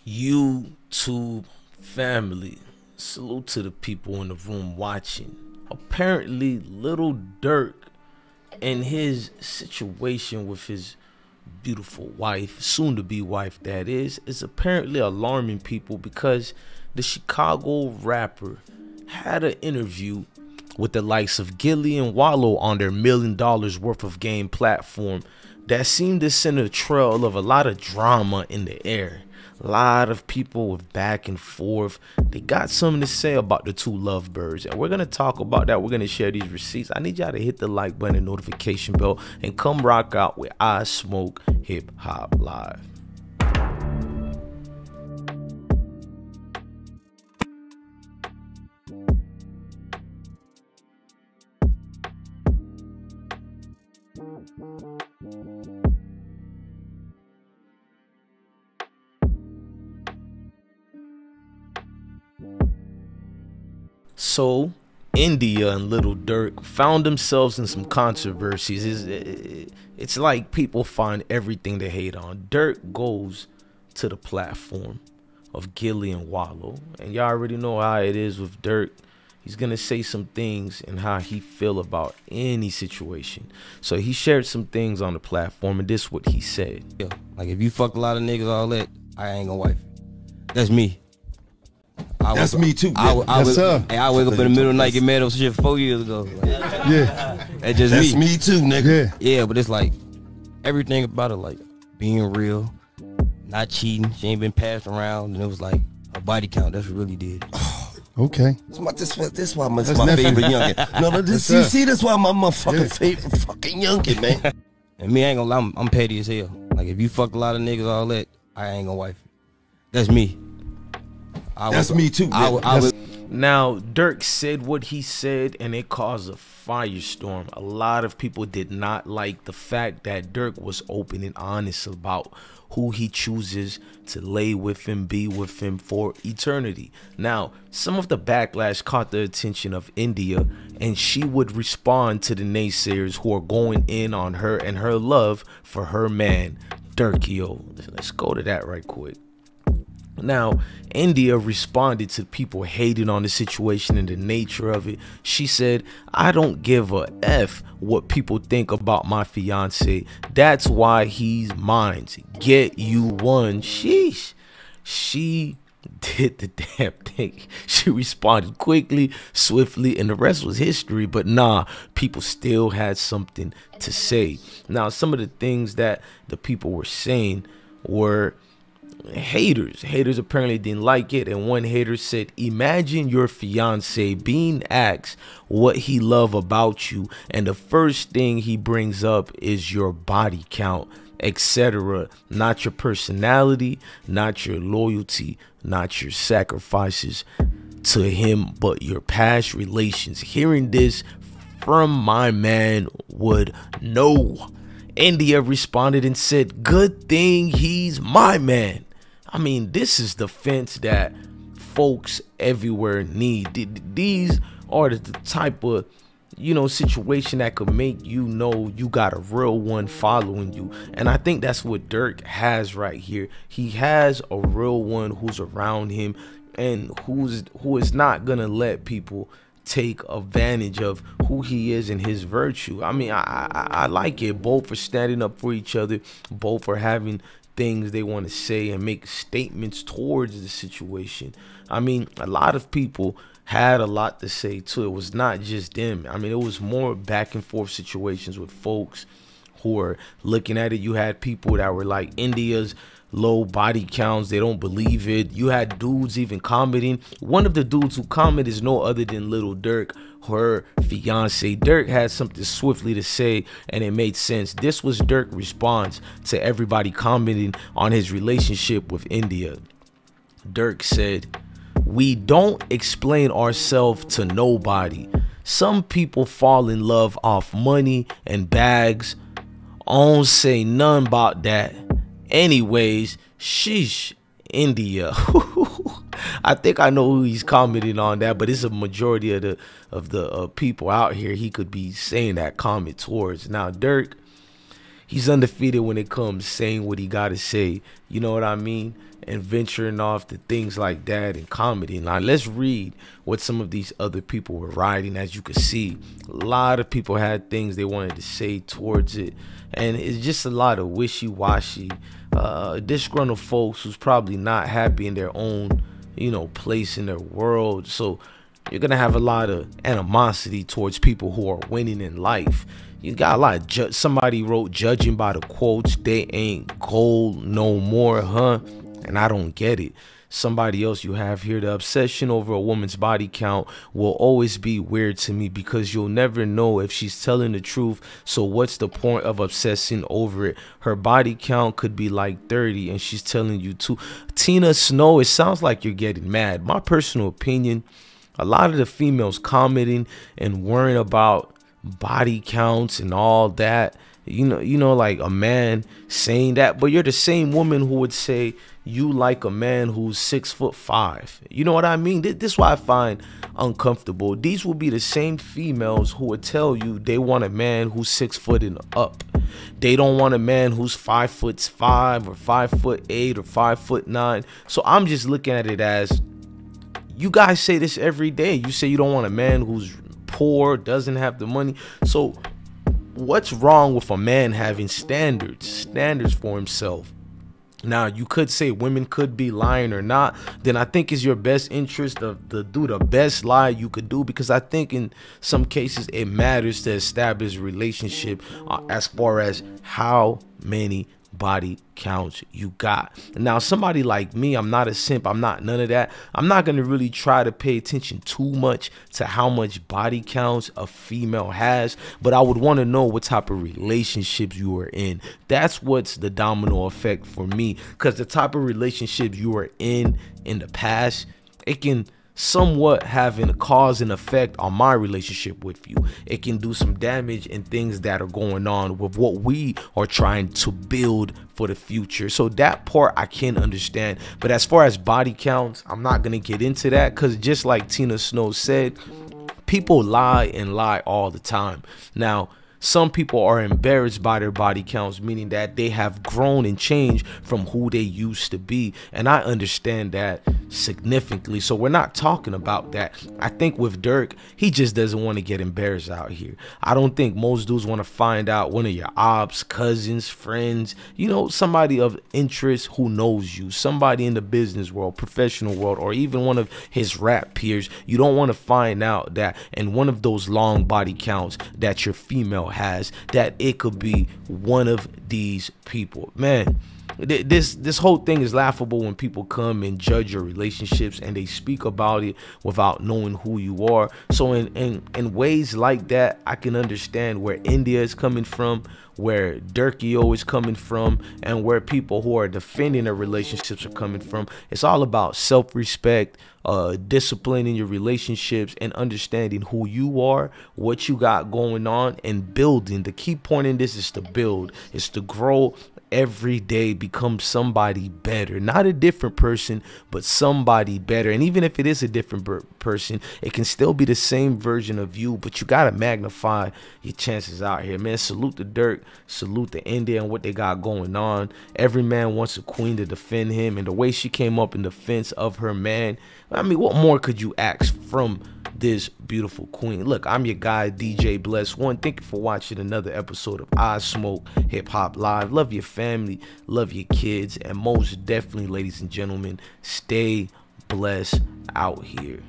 YouTube family, salute to the people in the room watching. Apparently, little Durk and his situation with his beautiful wife, soon-to-be wife that is apparently alarming people because the Chicago rapper had an interview with the likes of Gilly and Wallow on their $1 million worth of game platform that seemed to send a trail of a lot of drama in the air. A lot of people with back and forth. They got something to say about the two lovebirds, and we're gonna talk about that. We're gonna share these receipts. I need y'all to hit the like button and notification bell and come rock out with I Smoke Hip Hop Live. So, India and Little Durk found themselves in some controversies. It's like people find everything to hate on. Durk goes to the platform of Gilly and Wallow, and y'all already know how it is with Durk. He's gonna say some things and how he feel about any situation. So he shared some things on the platform, and this is what he said. Yeah, like if you fucked a lot of niggas, all that, I ain't gonna wife you. That's me. That's me too. I wake up in the middle of the night, get mad over shit 4 years ago. Like, yeah, that's just that's me. me too, nigga. Yeah, but it's like everything about it, like being real, not cheating. She ain't been passed around, and it was like a body count. That's what really did. Okay. This why my favorite youngin. No, you see, that's why my motherfucking favorite fucking youngin, man. And me, I ain't gonna lie, I'm petty as hell. Like if you fucked a lot of niggas, all that, I ain't gonna wife you. That's me. That's me too. Now, Durk said what he said, and it caused a firestorm. A lot of people did not like the fact that Durk was open and honest about who he chooses to lay with him, be with him for eternity. Now, some of the backlash caught the attention of India, and she would respond to the naysayers who are going in on her and her love for her man, Durk. Yo, let's go to that right quick. Now, India responded to people hating on the situation and the nature of it. She said, I don't give a F what people think about my fiance. That's why he's mine. Get you one. Sheesh. She did the damn thing. She responded quickly, swiftly, and the rest was history. But nah, people still had something to say. Now, some of the things that the people were saying were haters apparently didn't like it, and one hater said, imagine your fiance being asked what he love about you, and the first thing he brings up is your body count, etc. Not your personality, not your loyalty, not your sacrifices to him, but your past relations. Hearing this from my man would know. India responded and said, good thing he's my man. I mean, this is the fence that folks everywhere need. These are the type of, situation that could make you know you got a real one following you. And I think that's what Durk has right here. He has a real one who's around him and who is not gonna let people take advantage of who he is and his virtue. I mean, I like it. Both are standing up for each other. Both are having things they want to say and make statements towards the situation. I mean, a lot of people had a lot to say too. It was not just them. I mean, it was more back and forth situations with folks who were looking at it. You had people that were like, India's low body counts, they don't believe it. You had dudes even commenting. One of the dudes who commented is no other than Little Durk, her fiance. Durk had something swiftly to say, and it made sense. This was Durk's response to everybody commenting on his relationship with India. Durk said, we don't explain ourselves to nobody. Some people fall in love off money and bags. I don't say none about that. Anyways, sheesh, India. I think I know who he's commenting on that, but it's a majority of the people out here he could be saying that comment towards. Now, Durk, he's undefeated when it comes saying what he got to say. You know what I mean? And venturing off to things like that and comedy. Now let's read what some of these other people were writing. As you can see, a lot of people had things they wanted to say towards it, and it's just a lot of wishy-washy, disgruntled folks who's probably not happy in their own, you know, place in their world. So you're gonna have a lot of animosity towards people who are winning in life. You got a lot of somebody wrote, judging by the quotes, they ain't gold no more, huh? And I don't get it. Somebody else you have here, the obsession over a woman's body count will always be weird to me because you'll never know if she's telling the truth. So what's the point of obsessing over it? Her body count could be like 30 and she's telling you to. Tina Snow, it sounds like you're getting mad. My personal opinion, a lot of the females commenting and worrying about body counts and all that, you know, like a man saying that, but you're the same woman who would say you like a man who's 6'5". You know what I mean? This is why I find uncomfortable. These will be the same females who would tell you they want a man who's 6 foot and up. They don't want a man who's 5'5" or 5'8" or 5'9". So I'm just looking at it as, you guys say this every day. You say you don't want a man who's poor, doesn't have the money. So what's wrong with a man having standards for himself? Now, you could say women could be lying or not. Then I think it's your best interest to do the best lie you could do, because I think in some cases it matters to establish a relationship as far as how many body counts you got. Now, somebody like me, I'm not a simp, I'm not none of that. I'm not going to really try to pay attention too much to how much body counts a female has, but I would want to know what type of relationships you are in. That's what's the domino effect for me, because the type of relationships you are in the past, it can somewhat having a cause and effect on my relationship with you. It can do some damage in things that are going on with what we are trying to build for the future. So that part I can understand. But as far as body counts, I'm not going to get into that, because just like Tina Snow said, people lie and lie all the time. Now, some people are embarrassed by their body counts, meaning that they have grown and changed from who they used to be. And I understand that significantly. So we're not talking about that. I think with Durk, he just doesn't want to get embarrassed out here. I don't think most dudes want to find out one of your ops, cousins, friends, you know, somebody of interest who knows you, somebody in the business world, professional world, or even one of his rap peers. You don't want to find out that in one of those long body counts that your female has, that it could be one of these people. Man, this whole thing is laughable when people come and judge your relationships and they speak about it without knowing who you are. So in ways like that, I can understand where India is coming from, where Durkio is coming from, and where people who are defending their relationships are coming from. It's all about self-respect, discipline in your relationships, and understanding who you are, what you got going on, and building. The key point in this is to build, is to grow every day, become somebody better, not a different person, but somebody better. And even if it is a different person, it can still be the same version of you, but you got to magnify your chances out here, man. Salute the Durk, salute the India and what they got going on. Every man wants a queen to defend him, and the way she came up in defense of her man, I mean, what more could you ask from this beautiful queen? Look, I'm your guy, DJ Bless One. Thank you for watching another episode of I Smoke Hip Hop Live. Love your family, love your kids, and most definitely, ladies and gentlemen, stay blessed out here.